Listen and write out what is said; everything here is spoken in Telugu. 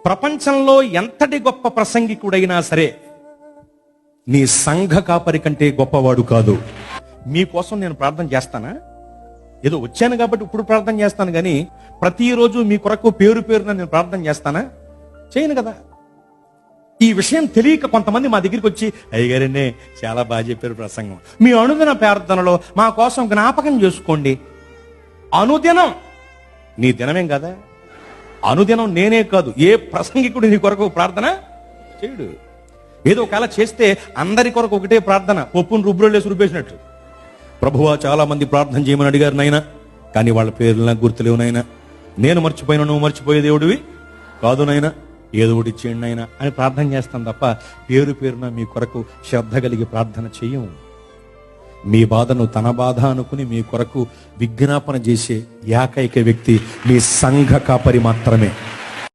ప్రపంచంలో ఎంతటి గొప్ప ప్రసంగికుడైనా సరే నీ సంఘ కాపరి కంటే గొప్పవాడు కాదు. మీకోసం నేను ప్రార్థన చేస్తానా? ఏదో వచ్చాను కాబట్టి ఇప్పుడు ప్రార్థన చేస్తాను కానీ ప్రతిరోజు మీ కొరకు పేరు పేరున నేను ప్రార్థన చేస్తానా? చేయను కదా. ఈ విషయం తెలియక కొంతమంది మా దగ్గరికి వచ్చి, అయ్యగారనే చాలా బాగా చెప్పారు ప్రసంగం, మీ అనుదిన ప్రార్థనలో మా కోసం జ్ఞాపకం చేసుకోండి. అనుదినం నీ దినమేం కదా, అనుదినం నేనే కాదు ఏ ప్రసంగికుడు నీ కొరకు ప్రార్థన చేయడు. ఏదో ఒకవేళ చేస్తే అందరి కొరకు ఒకటే ప్రార్థన, పప్పును రుబ్బులేసి రుబ్బేసినట్లు. ప్రభువా చాలా మంది ప్రార్థన చేయమని అడిగారు నాయన, కానీ వాళ్ళ పేర్లు నాకు గుర్తులేవు నాయన, నేను మర్చిపోయినా నువ్వు మర్చిపోయే దేవుడివి కాదు నాయన, ఏదో ఒకటి ఇచ్చేయండి నాయన అని ప్రార్థన చేస్తాను తప్ప పేరు పేరున మీ కొరకు శ్రద్ధ కలిగి ప్రార్థన చెయ్యము. మీ బాధను తన బాధ అనుకుని మీ కొరకు విజ్ఞాపన చేసే ఏకైక వ్యక్తి మీ సంఘ కాపరి మాత్రమే.